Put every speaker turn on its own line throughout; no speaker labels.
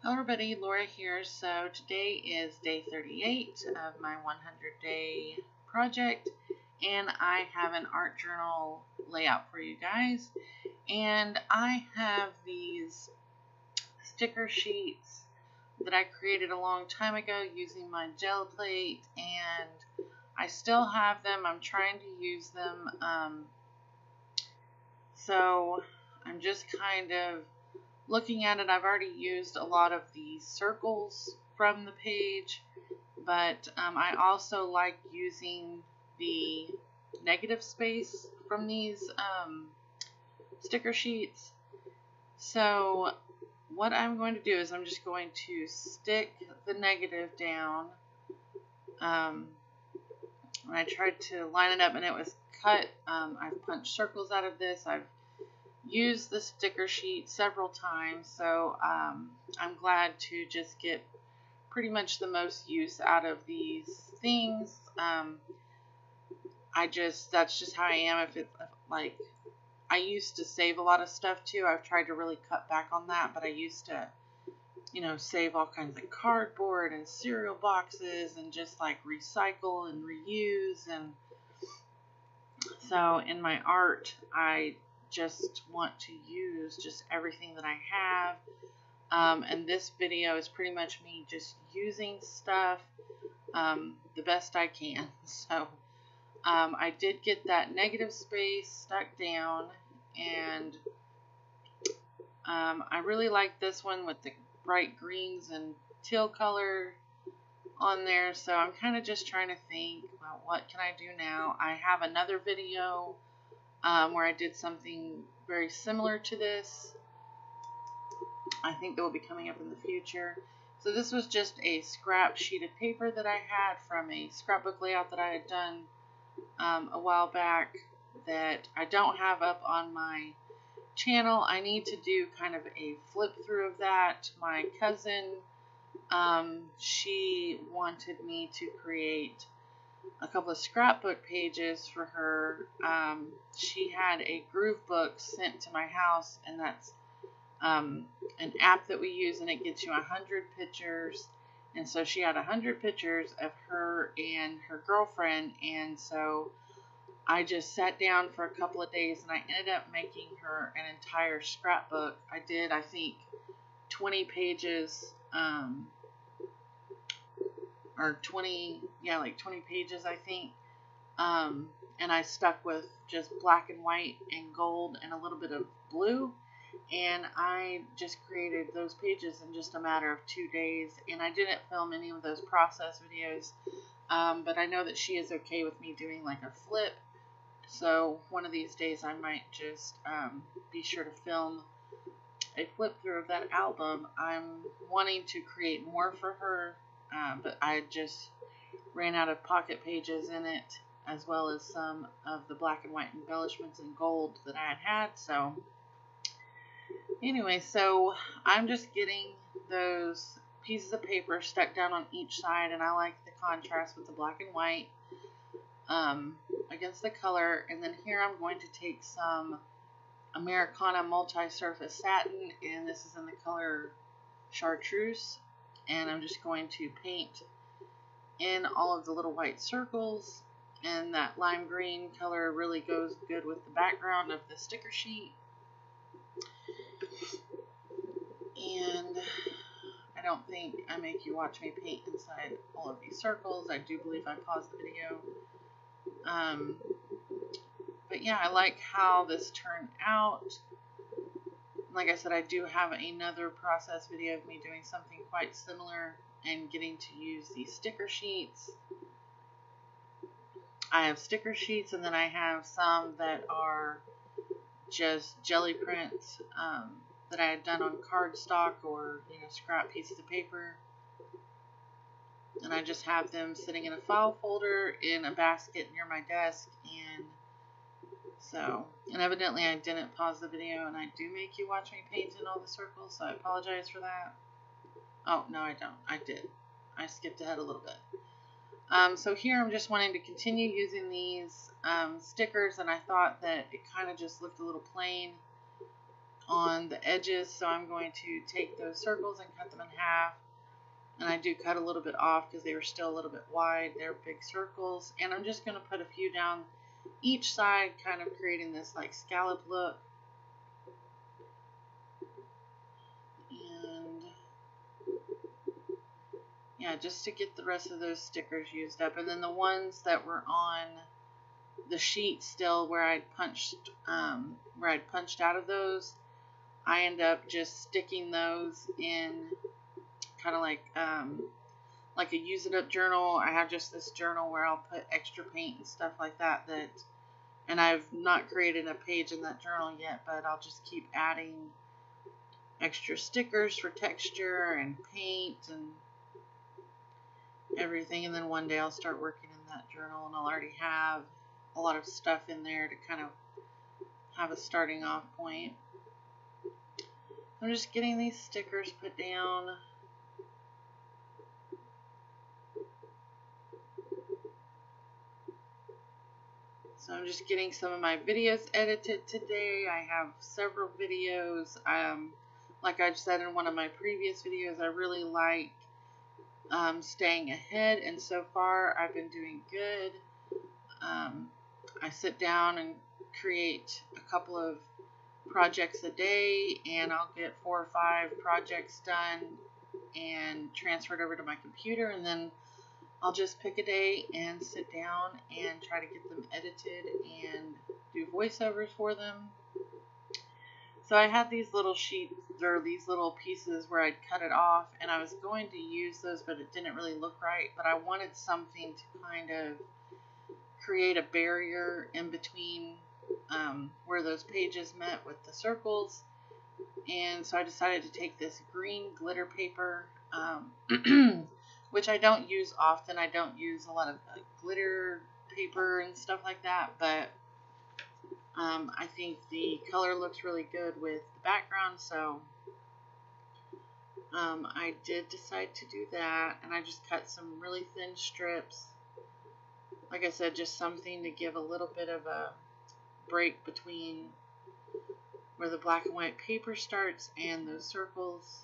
Hello everybody, Laura here. So today is day 38 of my 100-day project, and I have an art journal layout for you guys. And I have these sticker sheets that I created a long time ago using my gel plate, and I still have them. I'm trying to use them. So I'm just kind of looking at it. I've already used a lot of the circles from the page, but I also like using the negative space from these sticker sheets. So what I'm going to do is I'm just going to stick the negative down. When I tried to line it up and it was cut, I've punched circles out of this. I've used the sticker sheet several times, so I'm glad to just get pretty much the most use out of these things. That's just how I am. If it's like, I used to save a lot of stuff too. I've tried to really cut back on that, but I used to, save all kinds of cardboard and cereal boxes and just like recycle and reuse. And so in my art, I just want to use just everything that I have, and this video is pretty much me just using stuff the best I can. So I did get that negative space stuck down, and I really like this one with the bright greens and teal color on there. So I'm kind of just trying to think about what can I do now. I have another video where I did something very similar to this. I think that will be coming up in the future. So this was just a scrap sheet of paper that I had from a scrapbook layout that I had done a while back that I don't have up on my channel. I need to do kind of a flip through of that. My cousin, she wanted me to create a couple of scrapbook pages for her. She had a groove book sent to my house, and that's an app that we use, and it gets you 100 pictures. And so she had 100 pictures of her and her girlfriend, and so I just sat down for a couple of days and I ended up making her an entire scrapbook. I did, I think, 20 pages, or 20 pages, I think. And I stuck with just black and white and gold and a little bit of blue. And I just created those pages in just a matter of 2 days. And I didn't film any of those process videos. But I know that she is okay with me doing like a flip. So one of these days I might just be sure to film a flip through of that album. I'm wanting to create more for her, but I just ran out of pocket pages in it, as well as some of the black and white embellishments in gold that I had. So anyway, so I'm just getting those pieces of paper stuck down on each side, and I like the contrast with the black and white against the color. And then here I'm going to take some Americana multi-surface satin, and this is in the color chartreuse, and I'm just going to paint in all of the little white circles, and that lime green color really goes good with the background of the sticker sheet. And I don't think I make you watch me paint inside all of these circles. I do believe I paused the video. But yeah, I like how this turned out. Like I said, I do have another process video of me doing something quite similar and getting to use these sticker sheets. I have sticker sheets, and then I have some that are just jelly prints that I had done on cardstock or scrap pieces of paper. And I just have them sitting in a file folder in a basket near my desk. And evidently I didn't pause the video, and I do make you watch me paint in all the circles, so I apologize for that. Oh, no, I don't. I did. I skipped ahead a little bit. So here I'm just wanting to continue using these stickers, and I thought that it kind of just looked a little plain. on the edges, so I'm going to take those circles and cut them in half. And I do cut a little bit off because they were still a little bit wide. They're big circles. And I'm just going to put a few down each side, kind of creating this like scallop look. And yeah, just to get the rest of those stickers used up. And then the ones that were on the sheet still where I'd punched out of those, I end up just sticking those in kind of like a use it up journal. I have just this journal where I'll put extra paint and stuff like that, and I've not created a page in that journal yet, but I'll just keep adding extra stickers for texture and paint and everything. And then one day I'll start working in that journal, and I'll already have a lot of stuff in there to kind of have a starting off point. I'm just getting these stickers put down. So I'm just getting some of my videos edited today. I have several videos. Like I said in one of my previous videos, I really like staying ahead, and so far I've been doing good. I sit down and create a couple of projects a day, and I'll get 4 or 5 projects done and transferred over to my computer, and then I'll just pick a day and sit down and try to get them edited and do voiceovers for them. So I had these little sheets, or these little pieces where I'd cut it off, and I was going to use those, but it didn't really look right. But I wanted something to kind of create a barrier in between where those pages met with the circles. And so I decided to take this green glitter paper, which I don't use often. I don't use a lot of glitter paper and stuff like that, but I think the color looks really good with the background, so I did decide to do that, and I just cut some really thin strips. Like I said, just something to give a little bit of a break between where the black and white paper starts and those circles.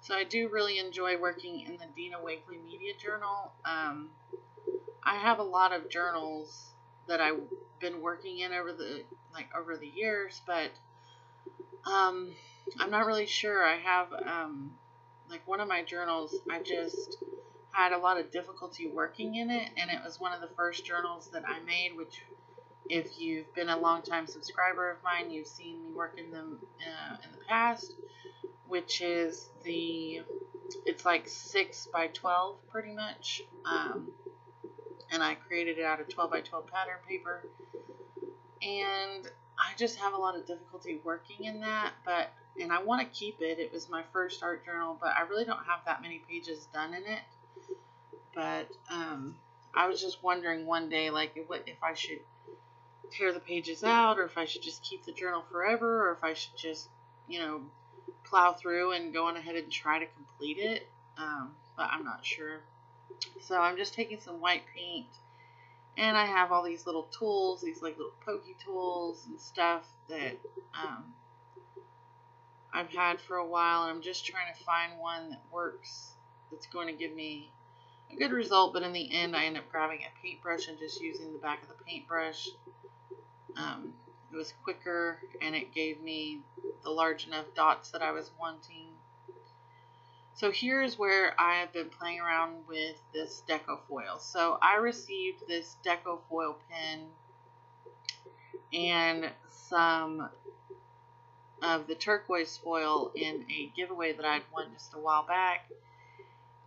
So I do really enjoy working in the Dina Wakley Media Journal. I have a lot of journals that I've been working in over the years, but I'm not really sure. I have like one of my journals, I just had a lot of difficulty working in it, and it was one of the first journals that I made, which if you've been a long-time subscriber of mine, you've seen me work in them in the past, which is it's like 6 by 12 pretty much, and I created it out of 12 by 12 pattern paper, and I just have a lot of difficulty working in that, and I want to keep it. It was my first art journal, but I really don't have that many pages done in it. But I was just wondering one day, like, if I should tear the pages out, or if I should just keep the journal forever, or if I should just, plow through and go on ahead and try to complete it. But I'm not sure. So I'm just taking some white paint, and I have all these little tools, these like little pokey tools and stuff that I've had for a while, and I'm just trying to find one that works, that's going to give me a good result. But in the end, I end up grabbing a paintbrush and just using the back of the paintbrush. It was quicker, and it gave me the large enough dots that I was wanting. So here's where I have been playing around with this deco foil. So I received this deco foil pen and some of the turquoise foil in a giveaway that I'd won just a while back.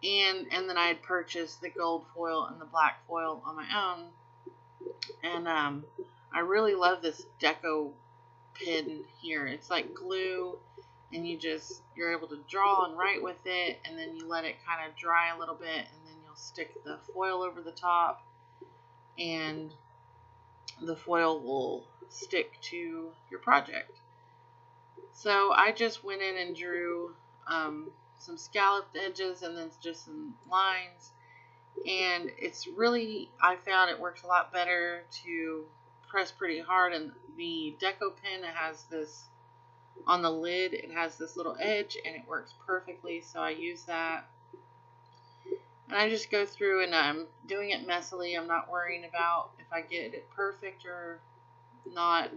And then I had purchased the gold foil and the black foil on my own. And I really love this deco pen here. It's like glue, and you're able to draw and write with it, and then you let it kind of dry a little bit, and then you'll stick the foil over the top, and the foil will stick to your project. So I just went in and drew some scalloped edges and then just some lines, And it's really, I found it works a lot better to press pretty hard. And the Deco pen has this, on the lid, it has this little edge and it works perfectly. So I use that. And I just go through and I'm doing it messily. I'm not worrying about if I get it perfect or not.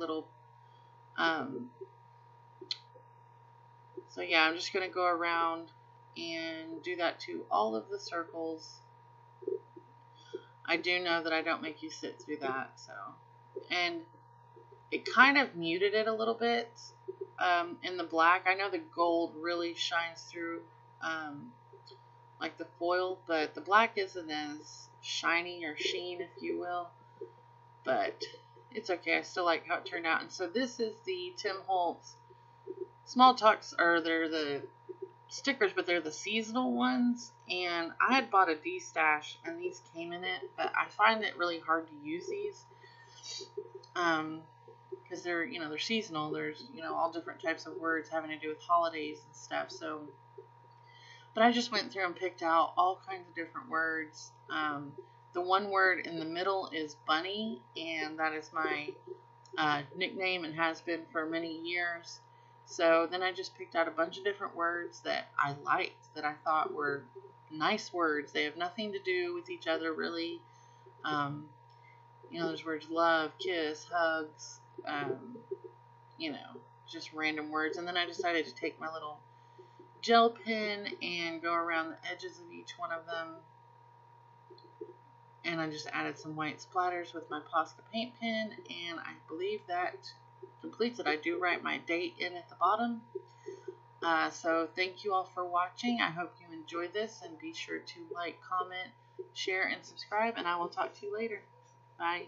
So yeah, I'm just going to go around and do that to all of the circles. I do know that I don't make you sit through that, so. And it kind of muted it a little bit in the black. I know the gold really shines through like the foil, but the black isn't as shiny or sheen, if you will. But it's okay. I still like how it turned out. And so this is the Tim Holtz Small Talks, or they're the stickers, but they're the seasonal ones. And I had bought a D-stash and these came in it, but I find it really hard to use these because they're, you know, they're seasonal. There's, you know, all different types of words having to do with holidays and stuff. So, but I just went through and picked out all kinds of different words. The one word in the middle is bunny, and that is my nickname and has been for many years. So then I just picked out a bunch of different words that I liked, that I thought were nice words. They have nothing to do with each other, really. You know, there's words love, kiss, hugs, you know, just random words. And then I decided to take my little gel pen and go around the edges of each one of them. And I just added some white splatters with my Posca paint pen, and I believe that completes it. I do write my date in at the bottom. So thank you all for watching. I hope you enjoyed this, and be sure to like, comment, share, and subscribe, and I will talk to you later. Bye.